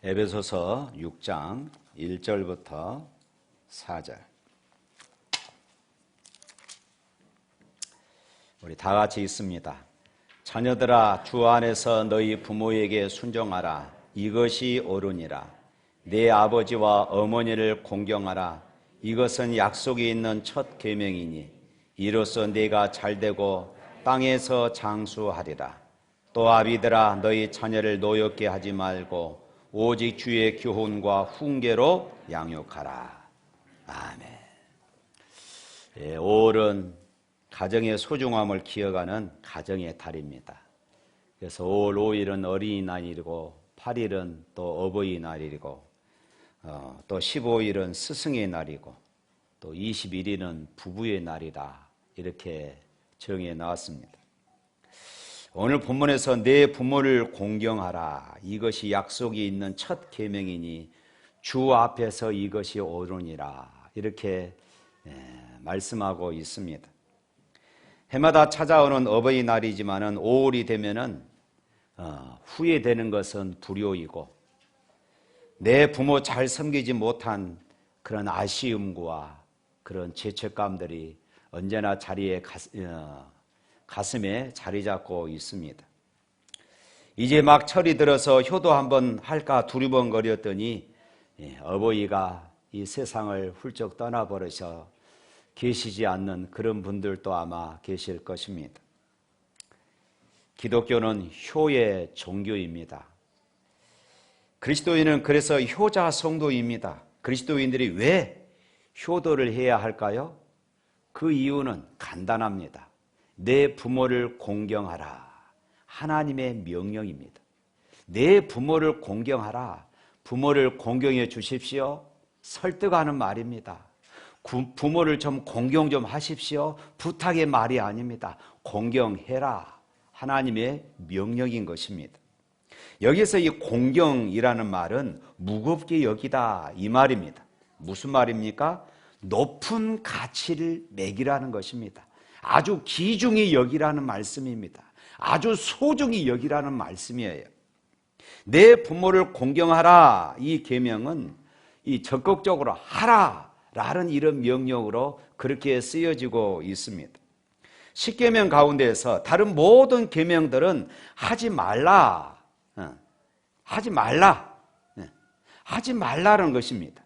에베소서 6장 1절부터 4절. 우리 다 같이 읽습니다. 자녀들아, 주 안에서 너희 부모에게 순종하라. 이것이 옳으니라. 내 아버지와 어머니를 공경하라. 이것은 약속이 있는 첫 계명이니 이로써 네가 잘되고 땅에서 장수하리라. 또 아비들아, 너희 자녀를 노엽게 하지 말고 오직 주의 교훈과 훈계로 양육하라. 아멘. 예, 5월은 가정의 소중함을 기억하는 가정의 달입니다. 그래서 5월 5일은 어린이날이고 8일은 또 어버이날이고 또 15일은 스승의 날이고 또 21일은 부부의 날이다, 이렇게 정해 나왔습니다. 오늘 본문에서 내 부모를 공경하라. 이것이 약속이 있는 첫 계명이니 주 앞에서 이것이 옳으니라, 이렇게 말씀하고 있습니다. 해마다 찾아오는 어버이날이지만은 5월이 되면은 후회되는 것은 불효이고 내 부모 잘 섬기지 못한 그런 아쉬움과 그런 죄책감들이 언제나 가슴에 자리 잡고 있습니다. 이제 막 철이 들어서 효도 한번 할까 두리번거렸더니 어버이가 이 세상을 훌쩍 떠나버리셔 계시지 않는 그런 분들도 아마 계실 것입니다. 기독교는 효의 종교입니다. 그리스도인은 그래서 효자 성도입니다. 그리스도인들이 왜 효도를 해야 할까요? 그 이유는 간단합니다. 내 부모를 공경하라. 하나님의 명령입니다. 내 부모를 공경하라. 부모를 공경해 주십시오. 설득하는 말입니다. 부모를 좀 공경 좀 하십시오. 부탁의 말이 아닙니다. 공경해라. 하나님의 명령인 것입니다. 여기서 이 공경이라는 말은 무겁게 여기다, 이 말입니다. 무슨 말입니까? 높은 가치를 매기라는 것입니다. 아주 귀중히 여기라는 말씀입니다. 아주 소중히 여기라는 말씀이에요. 내 부모를 공경하라, 이 계명은 이 적극적으로 하라라는 이런 명령으로 그렇게 쓰여지고 있습니다. 10계명 가운데에서 다른 모든 계명들은 하지 말라라는 것입니다.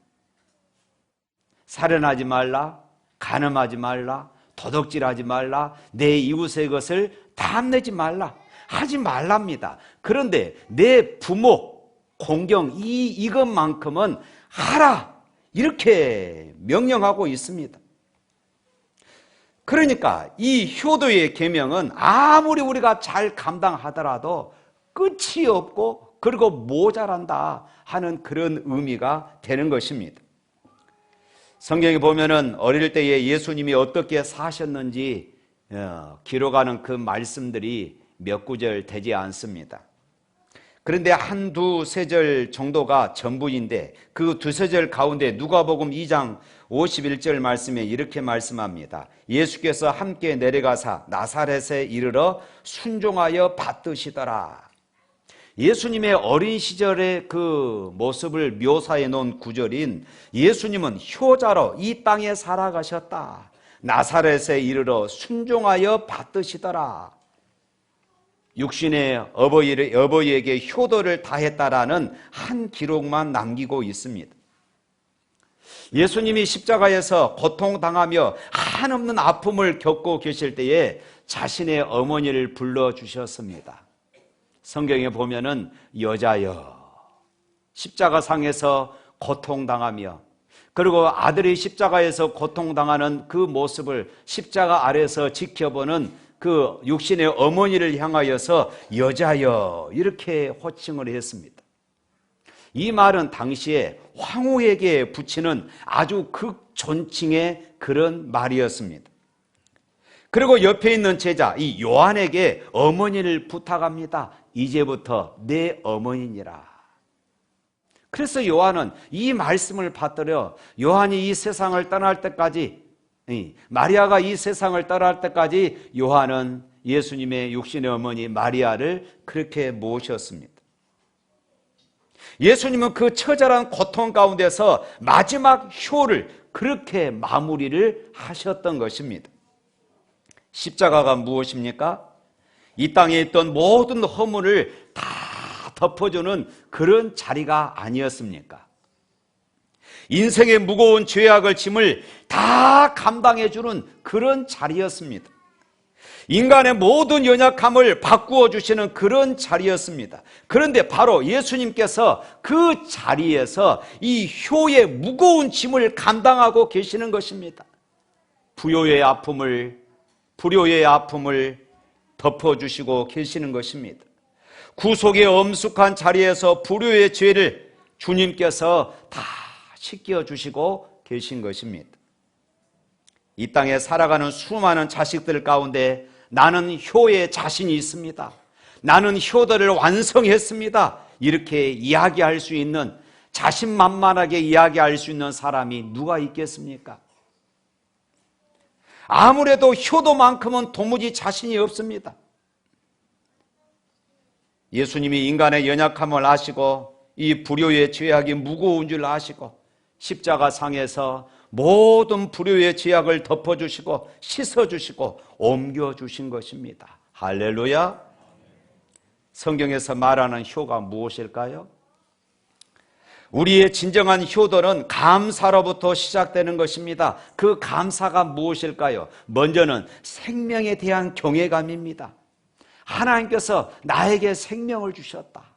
살인하지 말라, 간음하지 말라, 도둑질하지 말라, 내 이웃의 것을 탐내지 말라, 하지 말랍니다. 그런데 내 부모 공경 이것만큼은 하라, 이렇게 명령하고 있습니다. 그러니까 이 효도의 계명은 아무리 우리가 잘 감당하더라도 끝이 없고 그리고 모자란다 하는 그런 의미가 되는 것입니다. 성경에 보면은 어릴 때에 예수님이 어떻게 사셨는지 기록하는 그 말씀들이 몇 구절 되지 않습니다. 그런데 한두 세 절 정도가 전부인데 그 두세 절 가운데 누가복음 2장 51절 말씀에 이렇게 말씀합니다. 예수께서 함께 내려가사 나사렛에 이르러 순종하여 받드시더라. 예수님의 어린 시절의 그 모습을 묘사해 놓은 구절인 예수님은 효자로 이 땅에 살아가셨다. 나사렛에 이르러 순종하여 받드시더라. 육신의 어버이에게 효도를 다했다라는 한 기록만 남기고 있습니다. 예수님이 십자가에서 고통당하며 한없는 아픔을 겪고 계실 때에 자신의 어머니를 불러주셨습니다. 성경에 보면은 여자여, 십자가상에서 고통당하며 그리고 아들이 십자가에서 고통당하는 그 모습을 십자가 아래서 지켜보는 그 육신의 어머니를 향하여서 여자여, 이렇게 호칭을 했습니다. 이 말은 당시에 황후에게 붙이는 아주 극존칭의 그런 말이었습니다. 그리고 옆에 있는 제자 이 요한에게 어머니를 부탁합니다. 이제부터 내 어머니니라. 그래서 요한은 이 말씀을 받들여 요한이 이 세상을 떠날 때까지, 마리아가 이 세상을 떠날 때까지 요한은 예수님의 육신의 어머니 마리아를 그렇게 모셨습니다. 예수님은 그 처절한 고통 가운데서 마지막 효를 그렇게 마무리를 하셨던 것입니다. 십자가가 무엇입니까? 이 땅에 있던 모든 허물을 다 덮어주는 그런 자리가 아니었습니까? 인생의 무거운 죄악을 짐을 다 감당해주는 그런 자리였습니다. 인간의 모든 연약함을 바꾸어 주시는 그런 자리였습니다. 그런데 바로 예수님께서 그 자리에서 이 효의 무거운 짐을 감당하고 계시는 것입니다. 불효의 아픔을 덮어주시고 계시는 것입니다. 구속의 엄숙한 자리에서 불효의 죄를 주님께서 다 씻겨주시고 계신 것입니다. 이 땅에 살아가는 수많은 자식들 가운데 나는 효에 자신이 있습니다. 나는 효도를 완성했습니다. 이렇게 이야기할 수 있는, 자신만만하게 이야기할 수 있는 사람이 누가 있겠습니까? 아무래도 효도만큼은 도무지 자신이 없습니다. 예수님이 인간의 연약함을 아시고 이 불효의 죄악이 무거운 줄 아시고 십자가 상에서 모든 불효의 죄악을 덮어주시고 씻어주시고 옮겨주신 것입니다. 할렐루야. 성경에서 말하는 효가 무엇일까요? 우리의 진정한 효도는 감사로부터 시작되는 것입니다. 그 감사가 무엇일까요? 먼저는 생명에 대한 경외감입니다. 하나님께서 나에게 생명을 주셨다.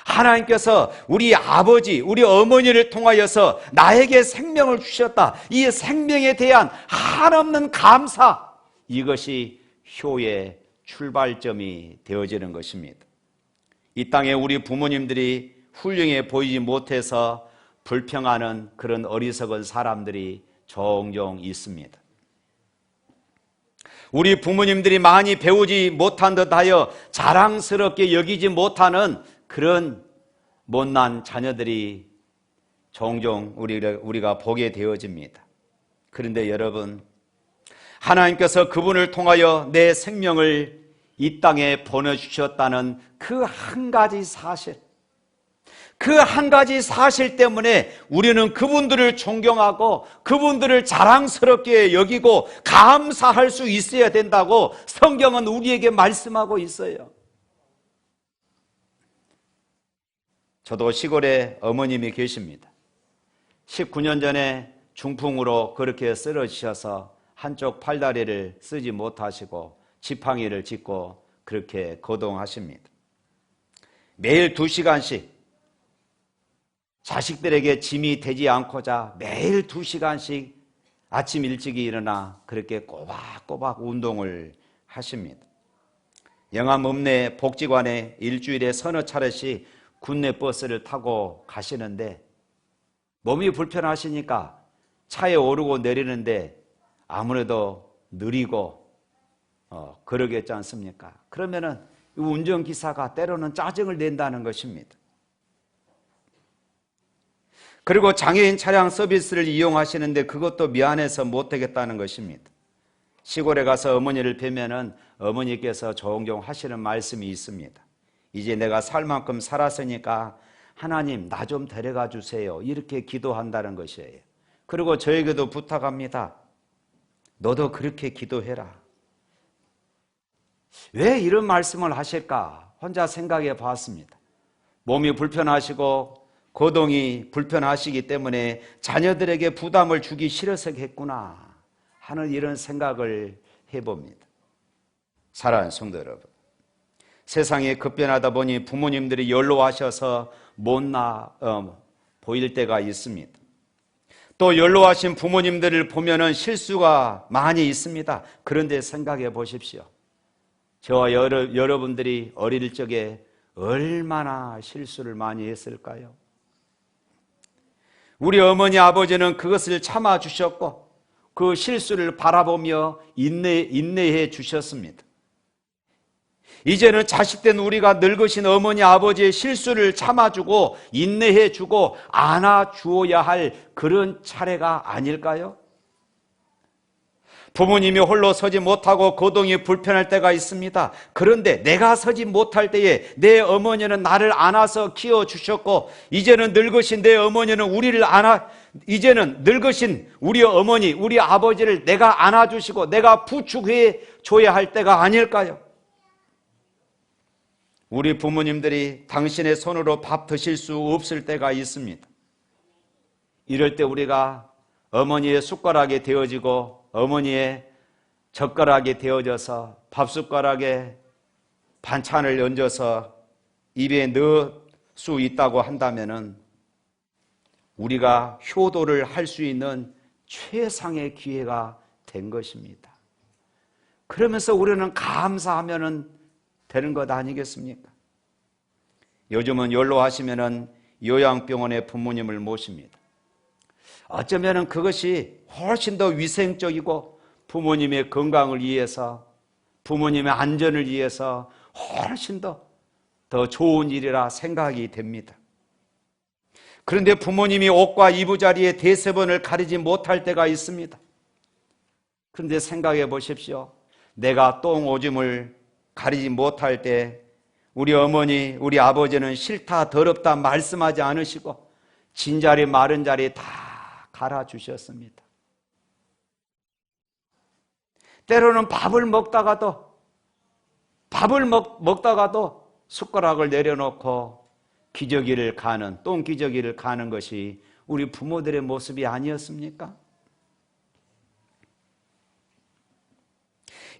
하나님께서 우리 아버지, 우리 어머니를 통하여서 나에게 생명을 주셨다. 이 생명에 대한 한없는 감사, 이것이 효의 출발점이 되어지는 것입니다. 이 땅에 우리 부모님들이 훌륭해 보이지 못해서 불평하는 그런 어리석은 사람들이 종종 있습니다. 우리 부모님들이 많이 배우지 못한 듯하여 자랑스럽게 여기지 못하는 그런 못난 자녀들이 종종 우리가 보게 되어집니다. 그런데 여러분, 하나님께서 그분을 통하여 내 생명을 이 땅에 보내주셨다는 그 한 가지 사실, 그 한 가지 사실 때문에 우리는 그분들을 존경하고 그분들을 자랑스럽게 여기고 감사할 수 있어야 된다고 성경은 우리에게 말씀하고 있어요. 저도 시골에 어머님이 계십니다. 19년 전에 중풍으로 그렇게 쓰러지셔서 한쪽 팔다리를 쓰지 못하시고 지팡이를 짚고 그렇게 거동하십니다. 매일 2시간씩 자식들에게 짐이 되지 않고자 매일 2시간씩 아침 일찍이 일어나 그렇게 꼬박꼬박 운동을 하십니다. 영암 읍내 복지관에 일주일에 서너 차례씩 군내 버스를 타고 가시는데 몸이 불편하시니까 차에 오르고 내리는데 아무래도 느리고 그러겠지 않습니까? 그러면은 운전기사가 때로는 짜증을 낸다는 것입니다. 그리고 장애인 차량 서비스를 이용하시는데 그것도 미안해서 못하겠다는 것입니다. 시골에 가서 어머니를 뵈면은 어머니께서 종종 하시는 말씀이 있습니다. 이제 내가 살 만큼 살았으니까 하나님 나 좀 데려가 주세요. 이렇게 기도한다는 것이에요. 그리고 저에게도 부탁합니다. 너도 그렇게 기도해라. 왜 이런 말씀을 하실까? 혼자 생각해 봤습니다. 몸이 불편하시고 거동이 불편하시기 때문에 자녀들에게 부담을 주기 싫어서 했구나 하는 이런 생각을 해봅니다. 사랑하는 성도 여러분, 세상이 급변하다 보니 부모님들이 연로하셔서 못나 보일 때가 있습니다. 또 연로하신 부모님들을 보면은 실수가 많이 있습니다. 그런데 생각해 보십시오. 저와 여러분들이 어릴 적에 얼마나 실수를 많이 했을까요? 우리 어머니 아버지는 그것을 참아주셨고 그 실수를 바라보며 인내해 주셨습니다. 이제는 자식된 우리가 늙으신 어머니 아버지의 실수를 참아주고 인내해 주고 안아주어야 할 그런 차례가 아닐까요? 부모님이 홀로 서지 못하고 거동이 불편할 때가 있습니다. 그런데 내가 서지 못할 때에 내 어머니는 나를 안아서 키워주셨고, 이제는 늙으신 내 어머니는 이제는 늙으신 우리 어머니, 우리 아버지를 내가 안아주시고 내가 부축해 줘야 할 때가 아닐까요? 우리 부모님들이 당신의 손으로 밥 드실 수 없을 때가 있습니다. 이럴 때 우리가 어머니의 숟가락이 되어지고 어머니의 젓가락이 되어져서 밥숟가락에 반찬을 얹어서 입에 넣을 수 있다고 한다면은 우리가 효도를 할 수 있는 최상의 기회가 된 것입니다. 그러면서 우리는 감사하면 되는 것 아니겠습니까? 요즘은 연로하시면은 요양병원에 부모님을 모십니다. 어쩌면은 그것이 훨씬 더 위생적이고 부모님의 건강을 위해서, 부모님의 안전을 위해서 훨씬 더 좋은 일이라 생각이 됩니다. 그런데 부모님이 옷과 이부자리에 대세번을 가리지 못할 때가 있습니다. 그런데 생각해 보십시오. 내가 똥 오줌을 가리지 못할 때 우리 어머니, 우리 아버지는 싫다, 더럽다 말씀하지 않으시고 진자리 마른 자리 다 갈아주셨습니다. 때로는 밥을 먹다가도 숟가락을 내려놓고 기저귀를 가는, 똥기저귀를 가는 것이 우리 부모들의 모습이 아니었습니까?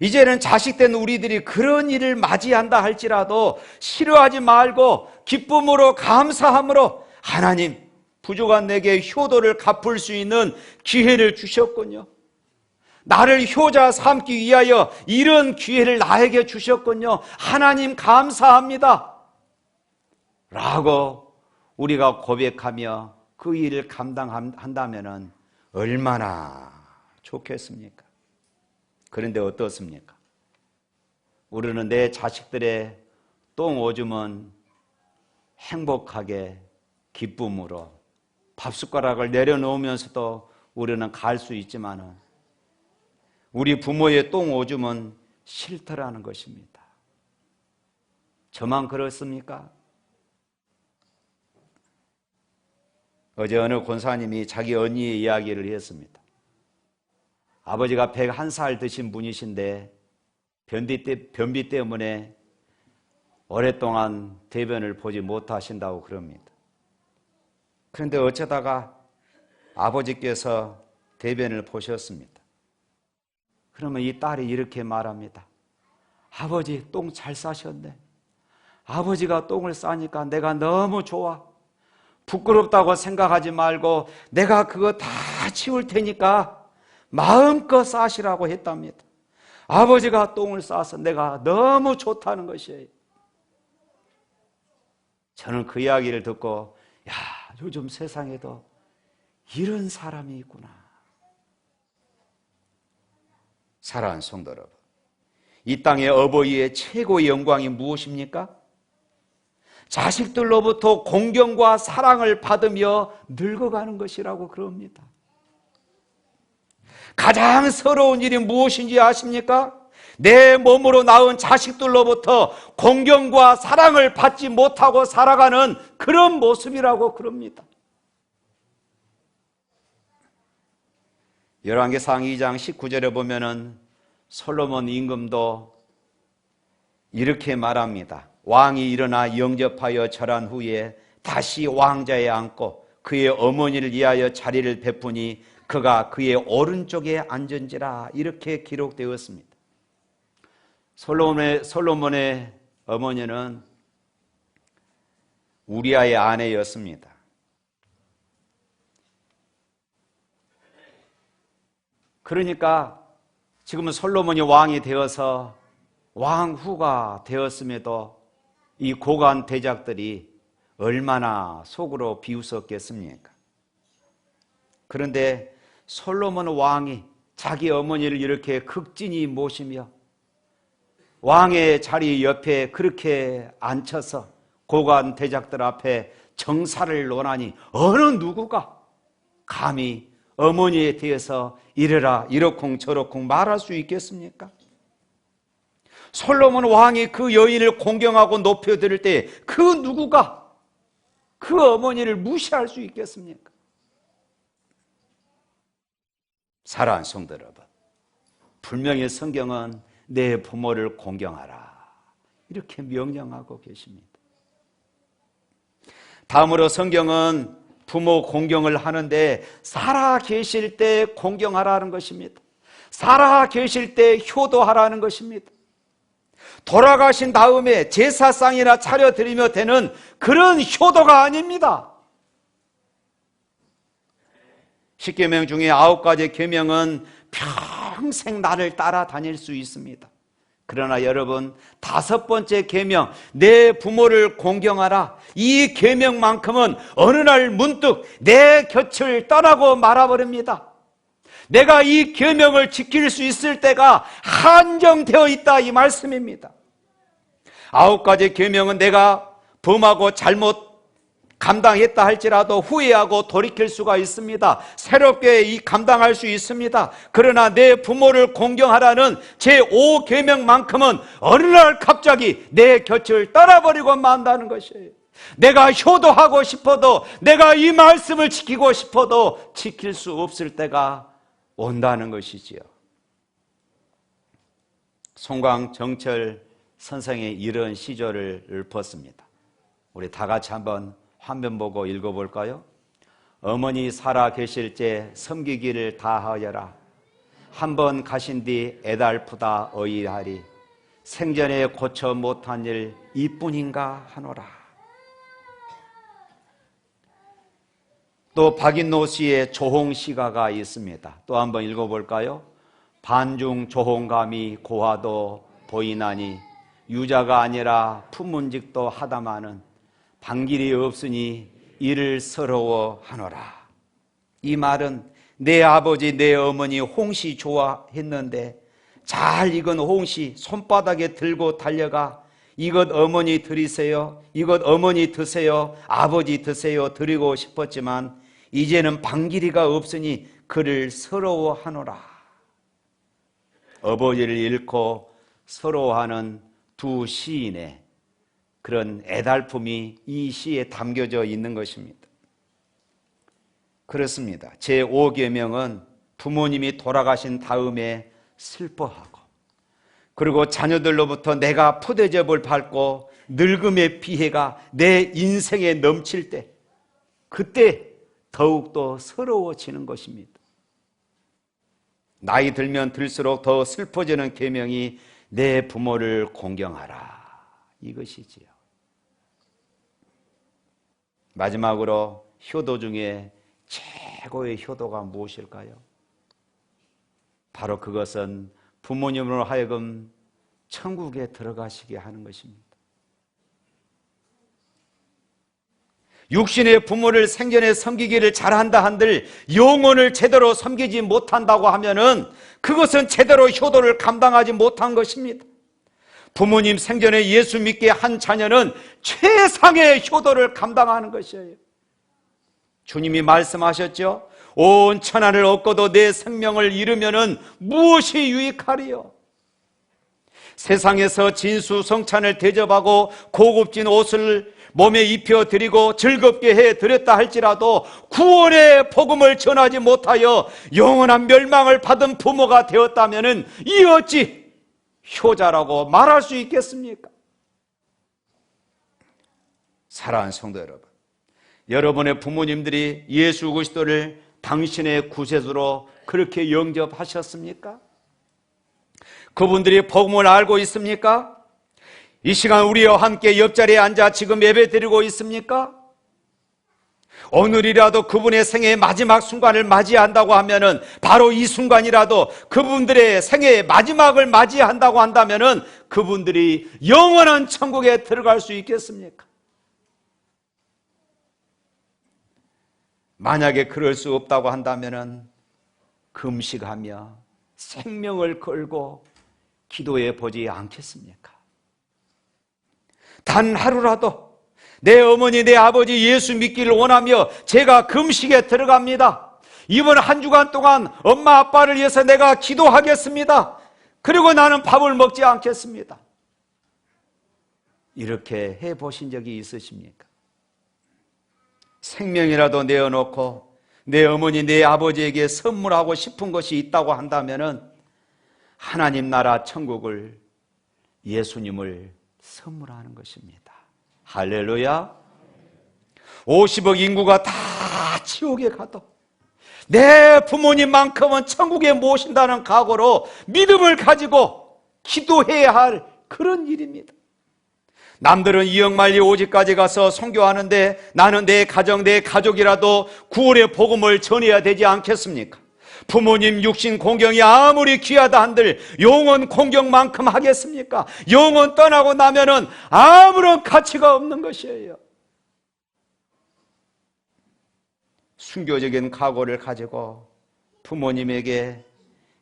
이제는 자식된 우리들이 그런 일을 맞이한다 할지라도 싫어하지 말고 기쁨으로, 감사함으로, 하나님, 부족한 내게 효도를 갚을 수 있는 기회를 주셨군요. 나를 효자 삼기 위하여 이런 기회를 나에게 주셨군요. 하나님 감사합니다. 라고 우리가 고백하며 그 일을 감당한다면 얼마나 좋겠습니까? 그런데 어떻습니까? 우리는 내 자식들의 똥 오줌은 행복하게, 기쁨으로 밥숟가락을 내려놓으면서도 우리는 갈 수 있지만 우리 부모의 똥 오줌은 싫더라는 것입니다. 저만 그렇습니까? 어제 어느 권사님이 자기 언니의 이야기를 했습니다. 아버지가 101살 드신 분이신데 변비 때문에 오랫동안 대변을 보지 못하신다고 그럽니다. 그런데 어쩌다가 아버지께서 대변을 보셨습니다. 그러면 이 딸이 이렇게 말합니다. 아버지 똥 잘 싸셨네. 아버지가 똥을 싸니까 내가 너무 좋아. 부끄럽다고 생각하지 말고 내가 그거 다 치울 테니까 마음껏 싸시라고 했답니다. 아버지가 똥을 싸서 내가 너무 좋다는 것이에요. 저는 그 이야기를 듣고 야, 요즘 세상에도 이런 사람이 있구나. 사랑하는 성도 여러분, 이 땅의 어버이의 최고의 영광이 무엇입니까? 자식들로부터 공경과 사랑을 받으며 늙어가는 것이라고 그럽니다. 가장 서러운 일이 무엇인지 아십니까? 내 몸으로 낳은 자식들로부터 공경과 사랑을 받지 못하고 살아가는 그런 모습이라고 그럽니다. 열왕기상 2장 19절에 보면은 솔로몬 임금도 이렇게 말합니다. 왕이 일어나 영접하여 절한 후에 다시 왕자에 앉고 그의 어머니를 위하여 자리를 베푸니 그가 그의 오른쪽에 앉은지라, 이렇게 기록되었습니다. 솔로몬의 어머니는 우리아의 아내였습니다. 그러니까 지금은 솔로몬이 왕이 되어서 왕후가 되었음에도 이 고관 대작들이 얼마나 속으로 비웃었겠습니까? 그런데 솔로몬 왕이 자기 어머니를 이렇게 극진히 모시며 왕의 자리 옆에 그렇게 앉혀서 고관 대작들 앞에 정사를 논하니 어느 누구가 감히 어머니에 대해서 이래라 이러쿵 저러쿵 말할 수 있겠습니까? 솔로몬 왕이 그 여인을 공경하고 높여드릴 때 그 누구가 그 어머니를 무시할 수 있겠습니까? 사랑하는 성도 여러분, 분명히 성경은 내 부모를 공경하라 이렇게 명령하고 계십니다. 다음으로 성경은 부모 공경을 하는데 살아 계실 때 공경하라는 것입니다. 살아 계실 때 효도하라는 것입니다. 돌아가신 다음에 제사상이나 차려드리며 되는 그런 효도가 아닙니다. 10계명 중에 9가지 계명은 평생 나를 따라다닐 수 있습니다. 그러나 여러분, 5번째 계명, 내 부모를 공경하라, 이 계명만큼은 어느 날 문득 내 곁을 떠나고 말아버립니다. 내가 이 계명을 지킬 수 있을 때가 한정되어 있다 이 말씀입니다. 9가지 계명은 내가 범하고 잘못 감당했다 할지라도 후회하고 돌이킬 수가 있습니다. 새롭게 감당할 수 있습니다. 그러나 내 부모를 공경하라는 제5계명만큼은 어느 날 갑자기 내 곁을 떠나버리고 만다는 것이에요. 내가 효도하고 싶어도, 내가 이 말씀을 지키고 싶어도 지킬 수 없을 때가 온다는 것이지요. 송광정철 선생의 이런 시조를 읊었습니다. 우리 다 같이 한번 화면 보고 읽어볼까요? 어머니 살아 계실 때 섬기기를 다하여라. 한번 가신 뒤 애달프다 어이하리. 생전에 고쳐 못한 일 이뿐인가 하노라. 또 박인노 씨의 조홍시가가 있습니다. 또 한번 읽어볼까요? 반중 조홍감이 고화도 보이나니 유자가 아니라 품문직도 하다마는 방길이 없으니 이를 서러워하노라. 이 말은 내 아버지 내 어머니 홍시 좋아했는데 잘 익은 홍시 손바닥에 들고 달려가 이것 어머니 드리세요, 이것 어머니 드세요, 아버지 드세요 드리고 싶었지만 이제는 방길이가 없으니 그를 서러워하노라. 어버이를 잃고 서러워하는 두 시인의 그런 애달픔이 이 시에 담겨져 있는 것입니다. 그렇습니다. 제5계명은 부모님이 돌아가신 다음에 슬퍼하고, 그리고 자녀들로부터 내가 푸대접을 받고 늙음의 피해가 내 인생에 넘칠 때, 그때 더욱더 서러워지는 것입니다. 나이 들면 들수록 더 슬퍼지는 계명이 내 부모를 공경하라 이것이지요. 마지막으로 효도 중에 최고의 효도가 무엇일까요? 바로 그것은 부모님으로 하여금 천국에 들어가시게 하는 것입니다. 육신의 부모를 생전에 섬기기를 잘한다 한들 영혼을 제대로 섬기지 못한다고 하면은 그것은 제대로 효도를 감당하지 못한 것입니다. 부모님 생전에 예수 믿게 한 자녀는 최상의 효도를 감당하는 것이에요. 주님이 말씀하셨죠. 온 천하를 얻고도 내 생명을 잃으면은 무엇이 유익하리요? 세상에서 진수성찬을 대접하고 고급진 옷을 몸에 입혀드리고 즐겁게 해드렸다 할지라도 구원의 복음을 전하지 못하여 영원한 멸망을 받은 부모가 되었다면 이 어찌 효자라고 말할 수 있겠습니까? 사랑하는 성도 여러분, 여러분의 부모님들이 예수 그리스도를 당신의 구세주로 그렇게 영접하셨습니까? 그분들이 복음을 알고 있습니까? 이 시간 우리와 함께 옆자리에 앉아 지금 예배드리고 있습니까? 오늘이라도 그분의 생애의 마지막 순간을 맞이한다고 하면은 바로 이 순간이라도 그분들의 생애의 마지막을 맞이한다고 한다면은 그분들이 영원한 천국에 들어갈 수 있겠습니까? 만약에 그럴 수 없다고 한다면은 금식하며 생명을 걸고 기도해 보지 않겠습니까? 단 하루라도 내 어머니 내 아버지 예수 믿기를 원하며 제가 금식에 들어갑니다. 이번 한 주간 동안 엄마 아빠를 위해서 내가 기도하겠습니다. 그리고 나는 밥을 먹지 않겠습니다. 이렇게 해보신 적이 있으십니까? 생명이라도 내어놓고 내 어머니, 내 아버지에게 선물하고 싶은 것이 있다고 한다면은 하나님 나라 천국을, 예수님을 선물하는 것입니다. 할렐루야. 50억 인구가 다 지옥에 가도 내 부모님만큼은 천국에 모신다는 각오로 믿음을 가지고 기도해야 할 그런 일입니다. 남들은 2억 만리 오지까지 가서 선교하는데 나는 내 가정, 내 가족이라도 구원의 복음을 전해야 되지 않겠습니까? 부모님 육신 공경이 아무리 귀하다 한들 영혼 공경만큼 하겠습니까? 영혼 떠나고 나면은 아무런 가치가 없는 것이에요. 순교적인 각오를 가지고 부모님에게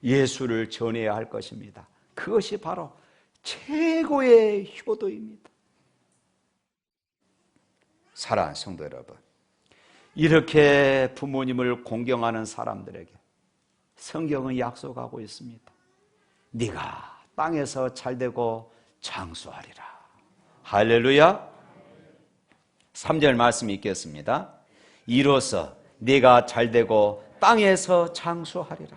예수를 전해야 할 것입니다. 그것이 바로 최고의 효도입니다. 사랑하는 성도 여러분, 이렇게 부모님을 공경하는 사람들에게 성경은 약속하고 있습니다. 네가 땅에서 잘되고 장수하리라. 할렐루야. 3절 말씀 읽겠습니다. 이로써 네가 잘되고 땅에서 장수하리라.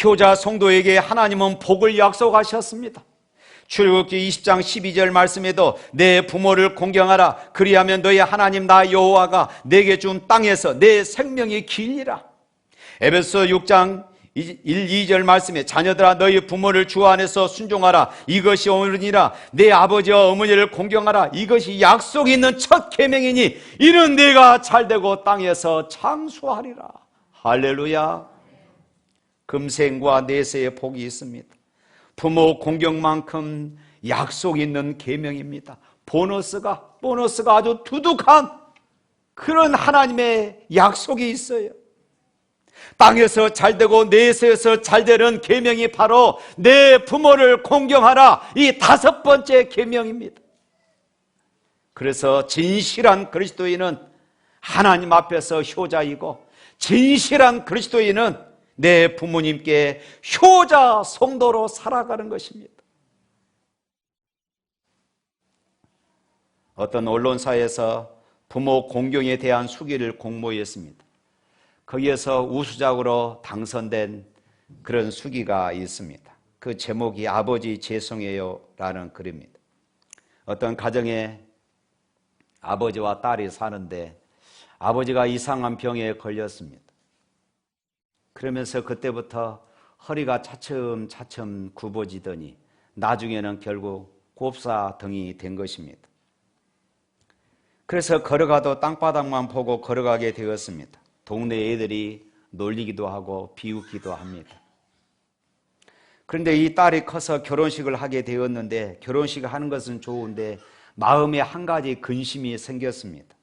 효자 성도에게 하나님은 복을 약속하셨습니다. 출애굽기 20장 12절 말씀에도 내 부모를 공경하라. 그리하면 너희 하나님 나 여호와가 내게 준 땅에서 내 생명이 길리라. 에베소 6장 1, 2절 말씀에 자녀들아 너희 부모를 주 안에서 순종하라. 이것이 옳으니라. 내 아버지와 어머니를 공경하라. 이것이 약속이 있는 첫 계명이니 이는 네가 잘되고 땅에서 장수하리라. 할렐루야. 금생과 내세의 복이 있습니다. 부모 공경만큼 약속 있는 계명입니다. 보너스가 아주 두둑한 그런 하나님의 약속이 있어요. 땅에서 잘되고 내세에서 잘되는 계명이 바로 내 부모를 공경하라. 이 5번째 계명입니다. 그래서 진실한 그리스도인은 하나님 앞에서 효자이고 진실한 그리스도인은 내 부모님께 효자 성도로 살아가는 것입니다. 어떤 언론사에서 부모 공경에 대한 수기를 공모했습니다. 거기에서 우수작으로 당선된 그런 수기가 있습니다. 그 제목이 아버지 죄송해요 라는 글입니다. 어떤 가정에 아버지와 딸이 사는데 아버지가 이상한 병에 걸렸습니다. 그러면서 그때부터 허리가 차츰차츰 굽어지더니 나중에는 결국 곱사등이 된 것입니다. 그래서 걸어가도 땅바닥만 보고 걸어가게 되었습니다. 동네 애들이 놀리기도 하고 비웃기도 합니다. 그런데 이 딸이 커서 결혼식을 하게 되었는데 결혼식을 하는 것은 좋은데 마음에 한 가지 근심이 생겼습니다.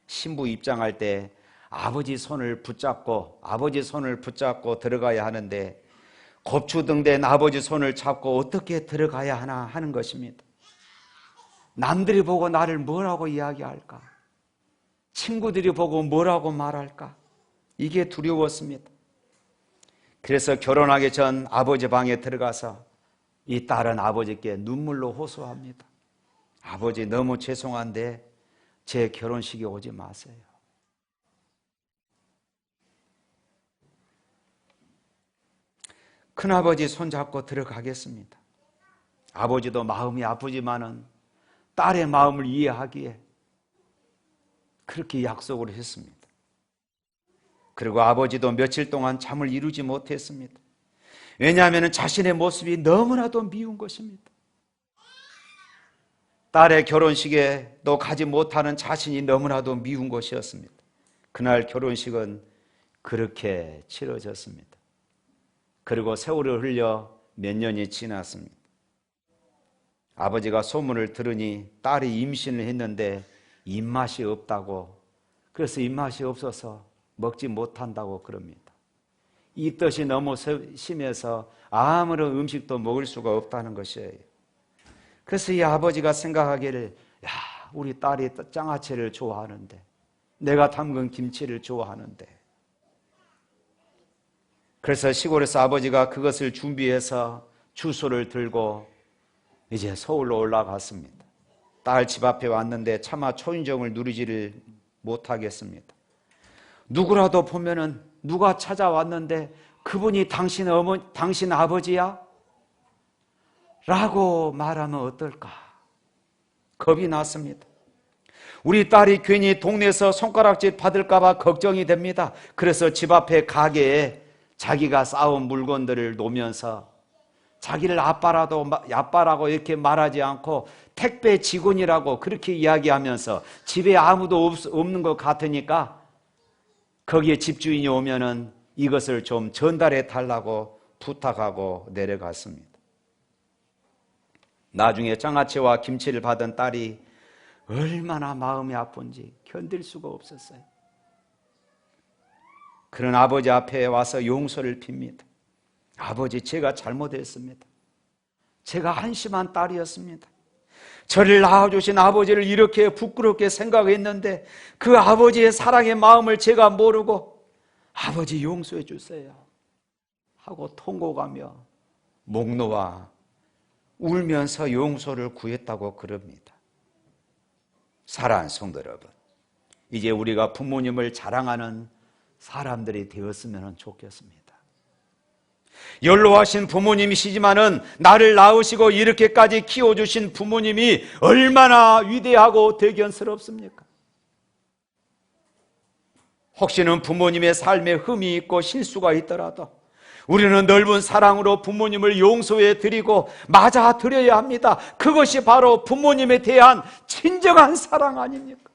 신부 입장할 때 아버지 손을 붙잡고 들어가야 하는데 곱추등된 아버지 손을 잡고 어떻게 들어가야 하나 하는 것입니다. 남들이 보고 나를 뭐라고 이야기할까? 친구들이 보고 뭐라고 말할까? 이게 두려웠습니다. 그래서 결혼하기 전 아버지 방에 들어가서 이 딸은 아버지께 눈물로 호소합니다. 아버지 너무 죄송한데 제 결혼식에 오지 마세요. 큰아버지 손잡고 들어가겠습니다. 아버지도 마음이 아프지만은 딸의 마음을 이해하기에 그렇게 약속을 했습니다. 그리고 아버지도 며칠 동안 잠을 이루지 못했습니다. 왜냐하면 자신의 모습이 너무나도 미운 것입니다. 딸의 결혼식에 또 가지 못하는 자신이 너무나도 미운 것이었습니다. 그날 결혼식은 그렇게 치러졌습니다. 그리고 세월을 흘려 몇 년이 지났습니다. 아버지가 소문을 들으니 딸이 임신을 했는데 입맛이 없다고, 그래서 입맛이 없어서 먹지 못한다고 그럽니다. 이 뜻이 너무 심해서 아무런 음식도 먹을 수가 없다는 것이에요. 그래서 이 아버지가 생각하기를, 야, 우리 딸이 장아찌를 좋아하는데 내가 담근 김치를 좋아하는데. 그래서 시골에서 아버지가 그것을 준비해서 주소를 들고 이제 서울로 올라갔습니다. 딸 집 앞에 왔는데 차마 초인종을 누르지를 못하겠습니다. 누구라도 보면은 누가 찾아왔는데 그분이 당신 아버지야? 라고 말하면 어떨까? 겁이 났습니다. 우리 딸이 괜히 동네에서 손가락질 받을까 봐 걱정이 됩니다. 그래서 집 앞에 가게에 자기가 쌓은 물건들을 놓으면서 자기를 아빠라고 이렇게 말하지 않고 택배 직원이라고 그렇게 이야기하면서 집에 아무도 없는 것 같으니까 거기에 집주인이 오면은 이것을 좀 전달해 달라고 부탁하고 내려갔습니다. 나중에 장아찌와 김치를 받은 딸이 얼마나 마음이 아픈지 견딜 수가 없었어요. 그런 아버지 앞에 와서 용서를 빕니다. 아버지, 제가 잘못했습니다. 제가 한심한 딸이었습니다. 저를 낳아주신 아버지를 이렇게 부끄럽게 생각했는데 그 아버지의 사랑의 마음을 제가 모르고 아버지 용서해 주세요 하고 통곡하며 목 놓아 울면서 용서를 구했다고 그럽니다. 사랑하는 성도 여러분, 이제 우리가 부모님을 자랑하는 사람들이 되었으면 좋겠습니다. 연로하신 부모님이시지만은 나를 낳으시고 이렇게까지 키워주신 부모님이 얼마나 위대하고 대견스럽습니까? 혹시는 부모님의 삶에 흠이 있고 실수가 있더라도 우리는 넓은 사랑으로 부모님을 용서해 드리고 맞아 드려야 합니다. 그것이 바로 부모님에 대한 진정한 사랑 아닙니까?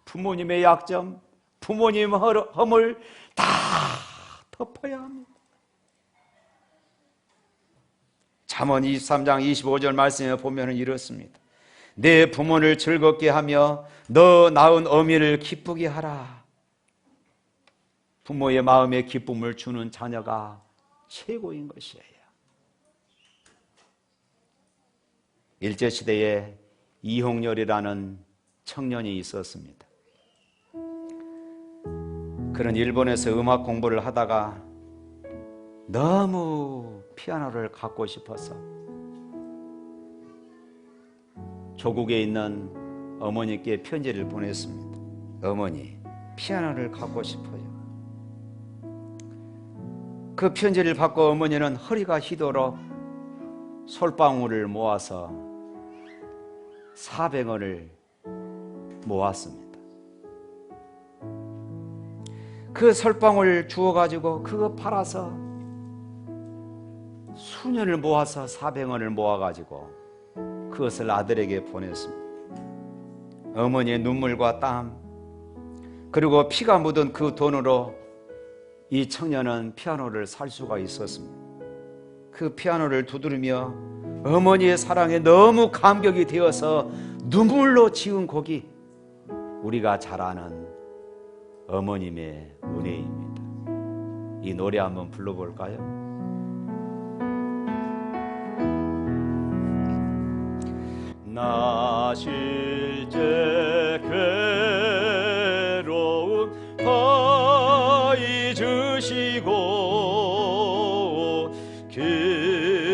부모님의 약점, 부모님의 허물 다 덮어야 합니다. 잠언 23장 25절 말씀에 보면 이렇습니다. 내 부모를 즐겁게 하며 너 낳은 어미를 기쁘게 하라. 부모의 마음에 기쁨을 주는 자녀가 최고인 것이에요. 일제시대에 이홍렬이라는 청년이 있었습니다. 그는 일본에서 음악 공부를 하다가 너무 피아노를 갖고 싶어서 조국에 있는 어머니께 편지를 보냈습니다. 어머니, 피아노를 갖고 싶어요. 그 편지를 받고 어머니는 허리가 휘도록 솔방울을 모아서 400원을 모았습니다. 그 솔방울 주워가지고 그거 팔아서 수년을 모아서 400원을 모아가지고 그것을 아들에게 보냈습니다. 어머니의 눈물과 땀 그리고 피가 묻은 그 돈으로 이 청년은 피아노를 살 수가 있었습니다. 그 피아노를 두드리며 어머니의 사랑에 너무 감격이 되어서 눈물로 지은 곡이 우리가 잘 아는 어머님의 은혜입니다. 이 노래 한번 불러볼까요? 나 실제 괴로움 다 잊으시고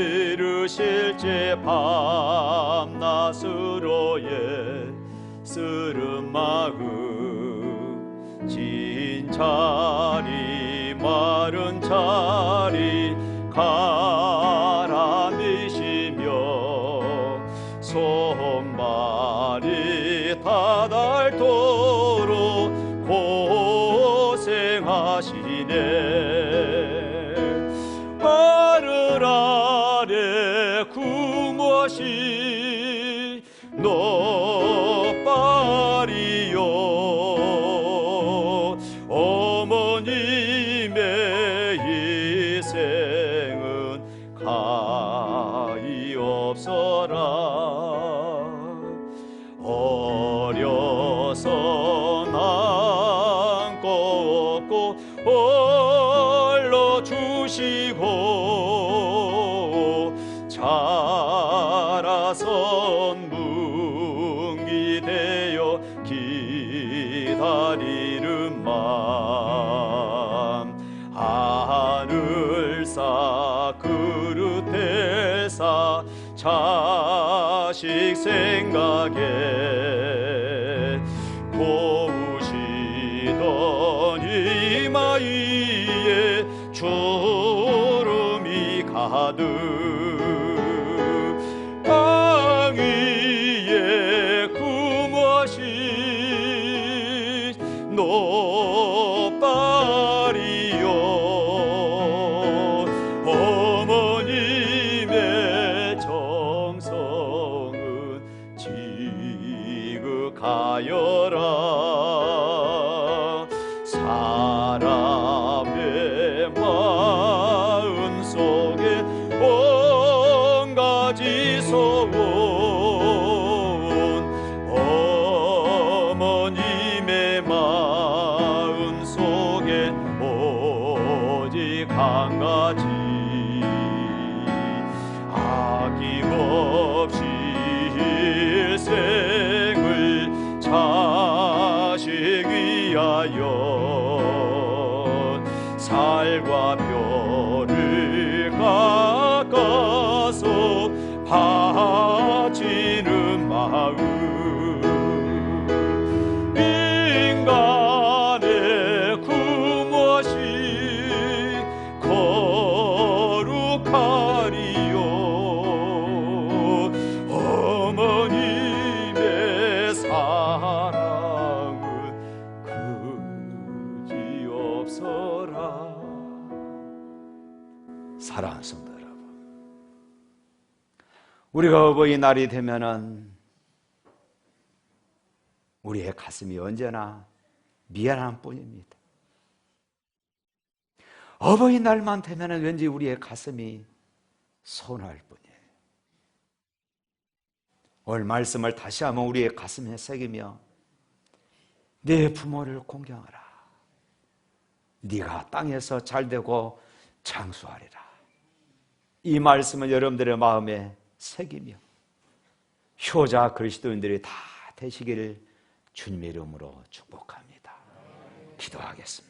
기르실제 밤낮으로의 쓰른 마음 진 자리 마른 자리 가라미시며 손발이 다닳도록 고생하시네. 하늘 아래 구머시 노발이요 어머님의 희생은 가히 없어라. 어려서 남고 없고 홀로 주시고 자라선 뭉이 되어 기다리시네. 기다리는 마음 하늘사 그릇에사 자식 생각에 고우시던 이마 위에 주름이 가득 땅 위에 금화신 노발이요 어머님의 정성은 지극하여라 사람의 마음 속에 온 가지 소원 어머님의 마음 속에 오직 한 가지 아낌없이 일생을 자식 위하여 살과 별을 깎아서 바치는 마음 인간의 금화신 거룩하리요 어머님의 사랑은 그지없어라. 사랑하는 성도 여러분, 우리가 어버이날이 되면은 우리의 가슴이 언제나 미안한 뿐입니다. 어버이날만 되면은 왠지 우리의 가슴이 서운할 뿐이에요. 오늘 말씀을 다시 한번 우리의 가슴에 새기며 네 부모를 공경하라. 네가 땅에서 잘되고 장수하리라. 이 말씀을 여러분들의 마음에 새기며 효자 그리스도인들이 다 되시기를 주님의 이름으로 축복합니다. 기도하겠습니다.